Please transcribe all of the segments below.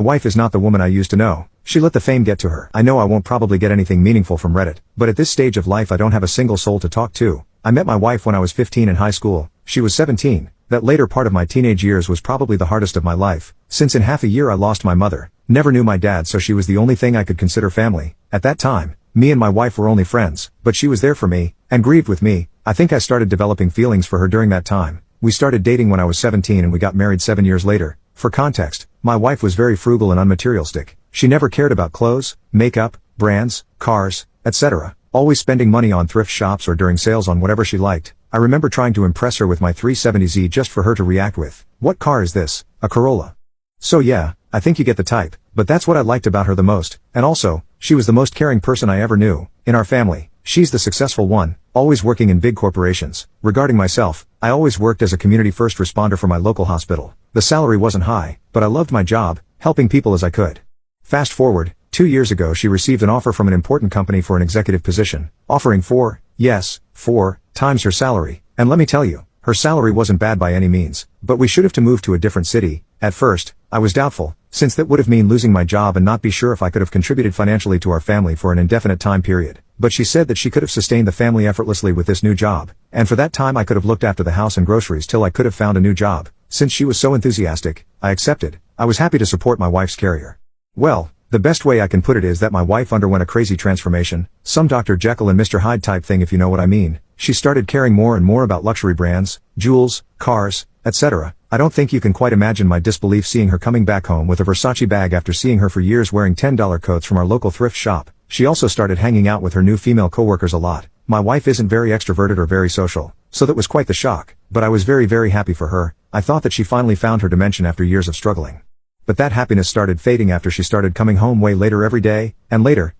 My wife is not the woman I used to know. She let the fame get to her. I know I won't probably get anything meaningful from Reddit, but at this stage of life I don't have a single soul to talk to. I met my wife when I was 15 in high school. She was 17. That later part of my teenage years was probably the hardest of my life, since in half a year I lost my mother. Never knew my dad, so she was the only thing I could consider family. At that time, me and my wife were only friends, but she was there for me, and grieved with me. I think I started developing feelings for her during that time. We started dating when I was 17 and we got married 7 years later. For context, my wife was very frugal and unmaterialistic. She never cared about clothes, makeup, brands, cars, etc., always spending money on thrift shops or during sales on whatever she liked. I remember trying to impress her with my 370Z just for her to react with, "What car is this? A Corolla?" So yeah, I think you get the type, but that's what I liked about her the most, and also, she was the most caring person I ever knew. In our family, she's the successful one, always working in big corporations. Regarding myself, I always worked as a community first responder for my local hospital. The salary wasn't high, but I loved my job, helping people as I could. Fast forward, 2 years ago she received an offer from an important company for an executive position, offering 4 times her salary, and let me tell you, her salary wasn't bad by any means, but we should have to move to a different city. At first, I was doubtful, since that would have meant losing my job and not be sure if I could have contributed financially to our family for an indefinite time period. But she said that she could have sustained the family effortlessly with this new job, and for that time I could have looked after the house and groceries till I could have found a new job. Since she was so enthusiastic, I accepted. I was happy to support my wife's career. Well, the best way I can put it is that my wife underwent a crazy transformation, some Dr. Jekyll and Mr. Hyde type thing if you know what I mean. She started caring more and more about luxury brands, jewels, cars, etc. I don't think you can quite imagine my disbelief seeing her coming back home with a Versace bag after seeing her for years wearing $10 coats from our local thrift shop. She also started hanging out with her new female coworkers a lot. My wife isn't very extroverted or very social, so that was quite the shock, but I was very happy for her. I thought that she finally found her dimension after years of struggling. But that happiness started fading after she started coming home way later every day, and later,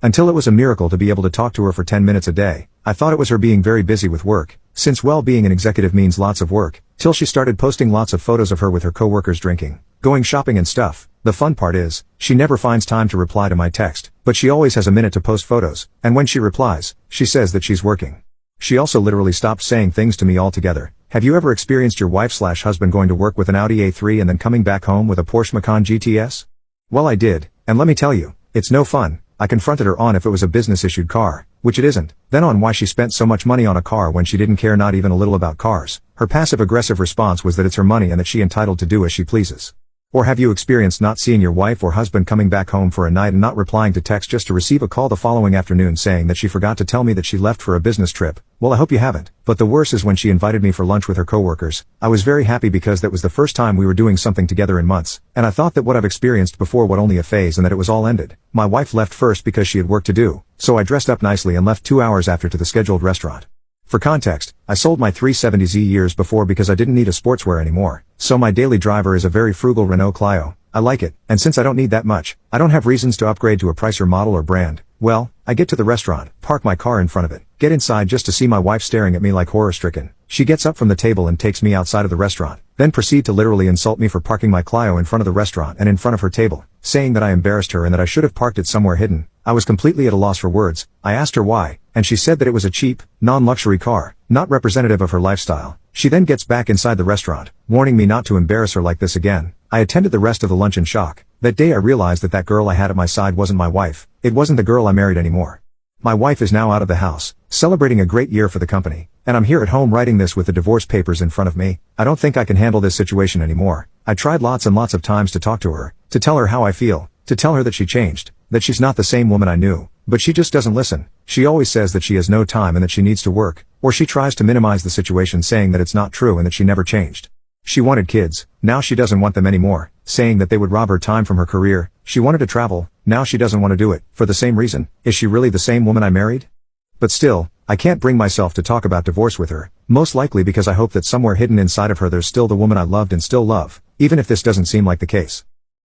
until it was a miracle to be able to talk to her for 10 minutes a day. I thought it was her being very busy with work, since being an executive means lots of work, till she started posting lots of photos of her with her coworkers drinking, going shopping and stuff. The fun part is, she never finds time to reply to my text, but she always has a minute to post photos, and when she replies, she says that she's working. She also literally stopped saying things to me altogether. Have you ever experienced your wife/husband going to work with an Audi A3 and then coming back home with a Porsche Macan GTS? Well, I did, and let me tell you, it's no fun. I confronted her on if it was a business-issued car, which it isn't, then on why she spent so much money on a car when she didn't care not even a little about cars. Her passive-aggressive response was that it's her money and that she's entitled to do as she pleases. Or have you experienced not seeing your wife or husband coming back home for a night and not replying to text just to receive a call the following afternoon saying that she forgot to tell me that she left for a business trip? Well, I hope you haven't. But the worst is when she invited me for lunch with her coworkers. I was very happy because that was the first time we were doing something together in months, and I thought that what I've experienced before was only a phase and that it was all ended. My wife left first because she had work to do, so I dressed up nicely and left 2 hours after to the scheduled restaurant. For context, I sold my 370Z years before because I didn't need a sportswear anymore, so my daily driver is a very frugal Renault Clio. I like it, and since I don't need that much, I don't have reasons to upgrade to a pricier model or brand. Well, I get to the restaurant, park my car in front of it, get inside just to see my wife staring at me like horror-stricken. She gets up from the table and takes me outside of the restaurant, then proceed to literally insult me for parking my Clio in front of the restaurant and in front of her table, saying that I embarrassed her and that I should have parked it somewhere hidden. I was completely at a loss for words. I asked her why, and she said that it was a cheap, non-luxury car, not representative of her lifestyle. She then gets back inside the restaurant, warning me not to embarrass her like this again. I attended the rest of the lunch in shock. That day I realized that that girl I had at my side wasn't my wife. It wasn't the girl I married anymore. My wife is now out of the house, celebrating a great year for the company, and I'm here at home writing this with the divorce papers in front of me. I don't think I can handle this situation anymore. I tried lots and lots of times to talk to her, to tell her how I feel, to tell her that she changed, that she's not the same woman I knew, but she just doesn't listen. She always says that she has no time and that she needs to work, or she tries to minimize the situation saying that it's not true and that she never changed. She wanted kids, now she doesn't want them anymore, saying that they would rob her time from her career. She wanted to travel, now she doesn't want to do it, for the same reason. Is she really the same woman I married? But still, I can't bring myself to talk about divorce with her, most likely because I hope that somewhere hidden inside of her there's still the woman I loved and still love, even if this doesn't seem like the case.